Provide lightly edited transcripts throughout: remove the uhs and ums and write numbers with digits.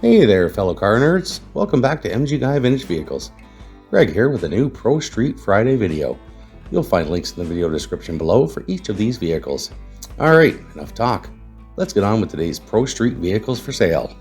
Hey there, fellow car nerds. Welcome back to MG Guy Vintage Vehicles. Greg here with a new Pro Street Friday video. You'll find links in the video description below for each of these vehicles. Alright, enough talk. Let's get on with today's Pro Street vehicles for sale.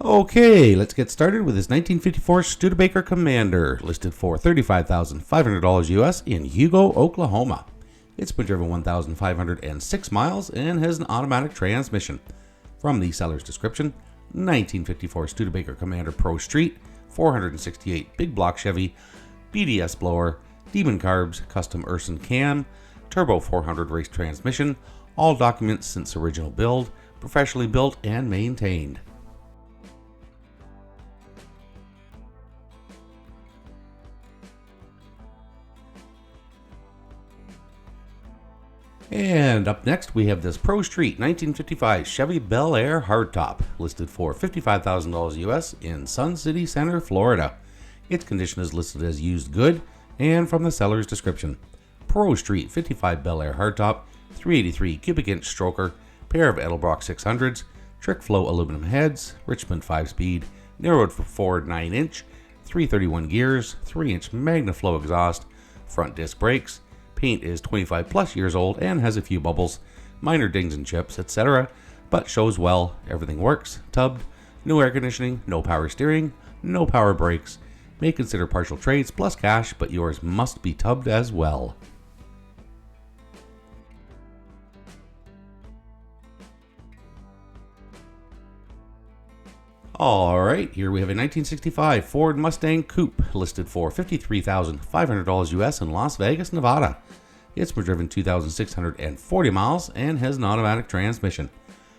Okay, let's get started with this 1954 Studebaker Commander, listed for $35,500 US in Hugo, Oklahoma. It's been driven 1,506 miles and has an automatic transmission. From the seller's description, 1954 Studebaker Commander Pro Street, 468 big block Chevy, BDS blower, Demon carbs, custom Urson cam, turbo 400 race transmission, all documents since original build, professionally built and maintained. And up next we have this Pro Street 1955 Chevy Bel Air hardtop, listed for $55,000 US in Sun City Center, Florida. Its condition is listed as used good, and from the seller's description, Pro Street 55 Bel Air hardtop, 383 cubic inch stroker, pair of Edelbrock 600s, trick flow aluminum heads, Richmond 5-speed, narrowed for forward 9-inch, 331 gears, 3-inch MagnaFlow exhaust, front disc brakes. Paint is 25 plus years old and has a few bubbles, minor dings and chips, etc., but shows well. Everything works. Tubbed, no air conditioning, no power steering, no power brakes. May consider partial trades plus cash, but yours must be tubbed as well. Alright, here we have a 1965 Ford Mustang Coupe, listed for $53,500 US in Las Vegas, Nevada. It's been driven 2,640 miles and has an automatic transmission.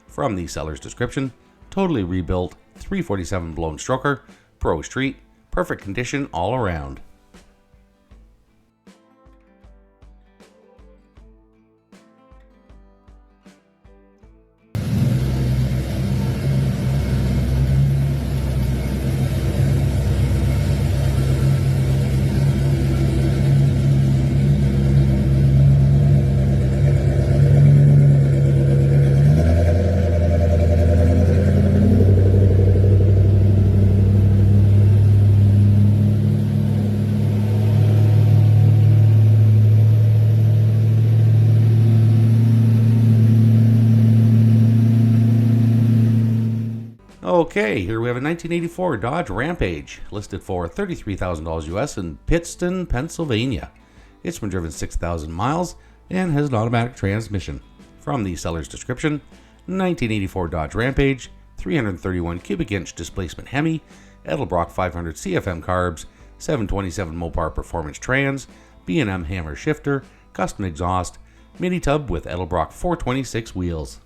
From the seller's description, totally rebuilt, 347 blown stroker, Pro Street, perfect condition all around. Okay, here we have a 1984 Dodge Rampage, listed for $33,000 US in Pittston, Pennsylvania. It's been driven 6,000 miles and has an automatic transmission. From the seller's description, 1984 Dodge Rampage, 331 cubic inch displacement Hemi, Edelbrock 500 CFM carbs, 727 Mopar Performance trans, B&M hammer shifter, custom exhaust, mini tub with Edelbrock 426 wheels.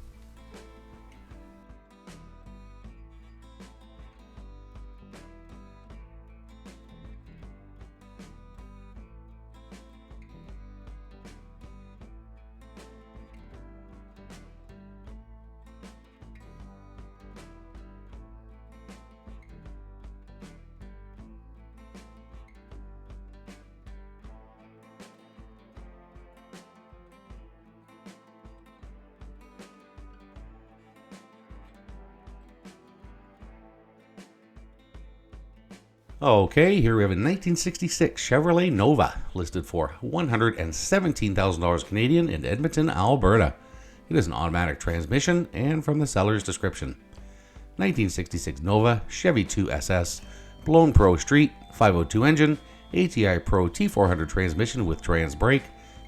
Okay, here we have a 1966 Chevrolet Nova, listed for $117,000 Canadian in Edmonton, Alberta. It is an automatic transmission, and from the seller's description, 1966 Nova Chevy 2 SS, blown Pro Street, 502 engine, ATI Pro T400 transmission with trans brake,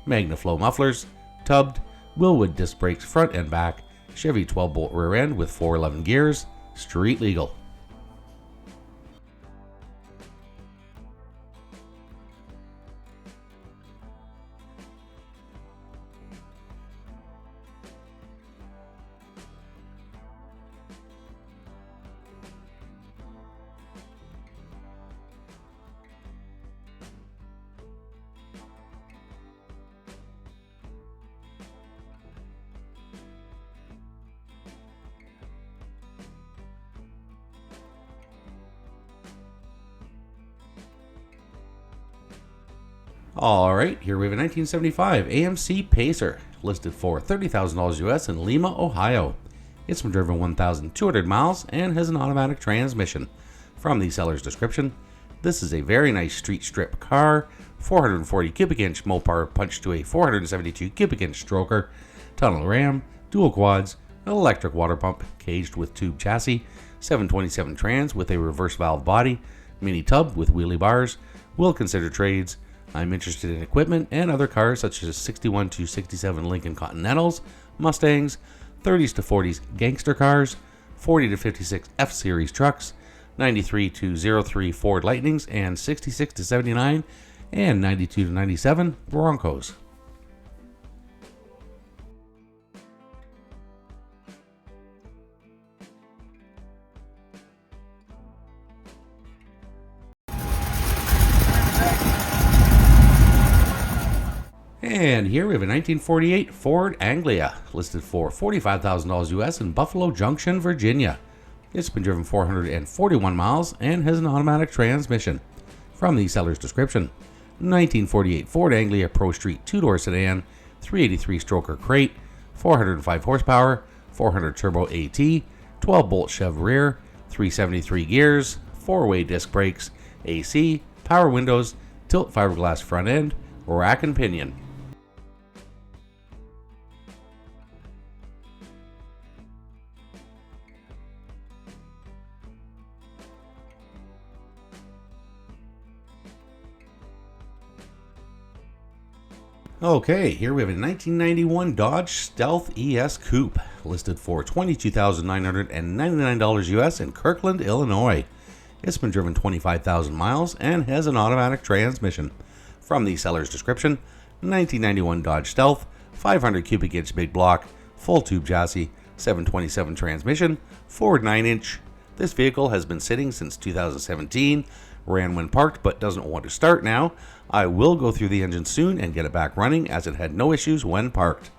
MagnaFlow mufflers, tubbed, Willwood disc brakes front and back, Chevy 12-bolt rear end with 411 gears, street legal. All right, here we have a 1975 AMC Pacer, listed for $30,000 US in Lima, Ohio. It's been driven 1,200 miles and has an automatic transmission. From the seller's description, this is a very nice street strip car, 440 cubic inch Mopar punched to a 472 cubic inch stroker, tunnel ram, dual quads, an electric water pump, caged with tube chassis, 727 trans with a reverse valve body, mini tub with wheelie bars, will consider trades. I'm interested in equipment and other cars such as 61 to 67 Lincoln Continentals, Mustangs, 30s to 40s gangster cars, 40 to 56 F-Series trucks, 93 to 03 Ford Lightnings, and 66 to 79 and 92 to 97 Broncos. And here we have a 1948 Ford Anglia, listed for $45,000 US in Buffalo Junction, Virginia. It's been driven 441 miles and has an automatic transmission. From the seller's description, 1948 Ford Anglia Pro Street 2-door sedan, 383 stroker crate, 405 horsepower, 400 turbo AT, 12-bolt Chev rear, 373 gears, 4-way disc brakes, AC, power windows, tilt fiberglass front end, rack and pinion. Okay, here we have a 1991 Dodge Stealth ES Coupe, listed for $22,999 US in Kirkland, Illinois. It's been driven 25,000 miles and has an automatic transmission. From the seller's description, 1991 Dodge Stealth, 500 cubic inch big block, full tube chassis, 727 transmission, Ford 9-inch. This vehicle has been sitting since 2017, ran when parked but doesn't want to start now. I will go through the engine soon and get it back running, as it had no issues when parked.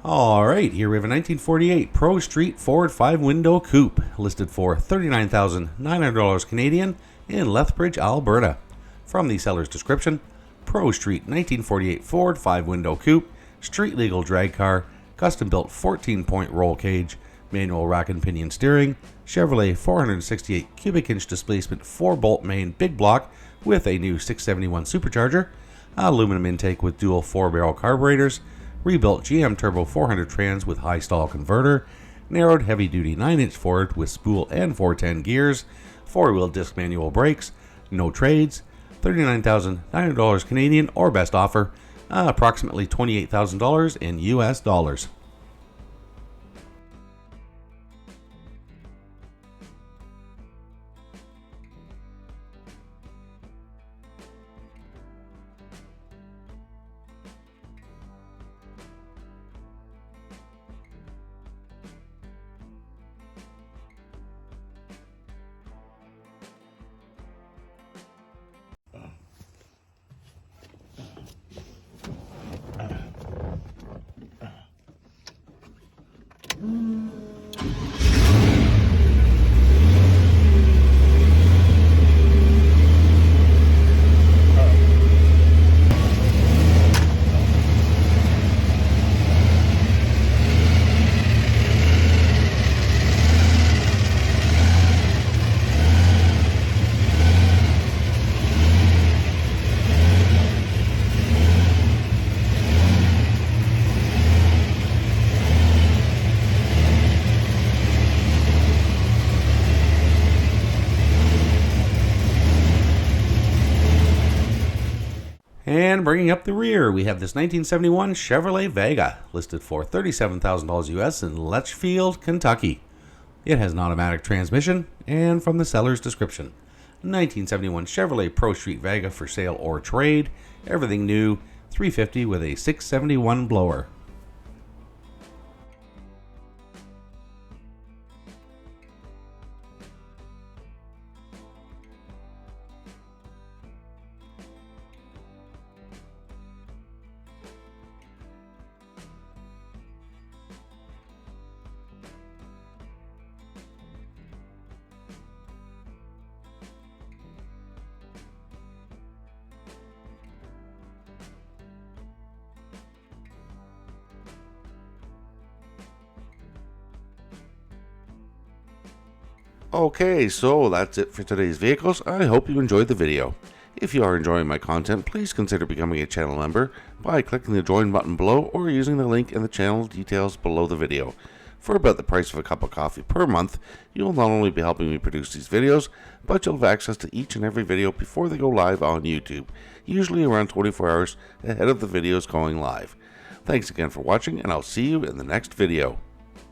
Alright, here we have a 1948 Pro Street Ford 5-window coupe, listed for $39,900 Canadian in Lethbridge, Alberta. From the seller's description, Pro Street 1948 Ford 5-window coupe, street legal drag car, custom built 14-point roll cage, manual rack and pinion steering, Chevrolet 468 cubic inch displacement 4-bolt main big block with a new 671 supercharger, aluminum intake with dual 4-barrel carburetors, rebuilt GM Turbo 400 trans with high stall converter, narrowed heavy-duty 9-inch Ford with spool and 410 gears, 4-wheel disc manual brakes, no trades, $39,900 Canadian or best offer, approximately $28,000 in US dollars. And bringing up the rear, we have this 1971 Chevrolet Vega, listed for $37,000 US in Litchfield, Kentucky. It has an automatic transmission, and from the seller's description, 1971 Chevrolet Pro Street Vega for sale or trade, everything new, $350 with a 671 blower. Okay, so that's it for today's vehicles. I hope you enjoyed the video. If you are enjoying my content, please consider becoming a channel member by clicking the join button below or using the link in the channel details below the video. For about the price of a cup of coffee per month, you'll not only be helping me produce these videos, but you'll have access to each and every video before they go live on YouTube, usually around 24 hours ahead of the videos going live. Thanks again for watching, and I'll see you in the next video.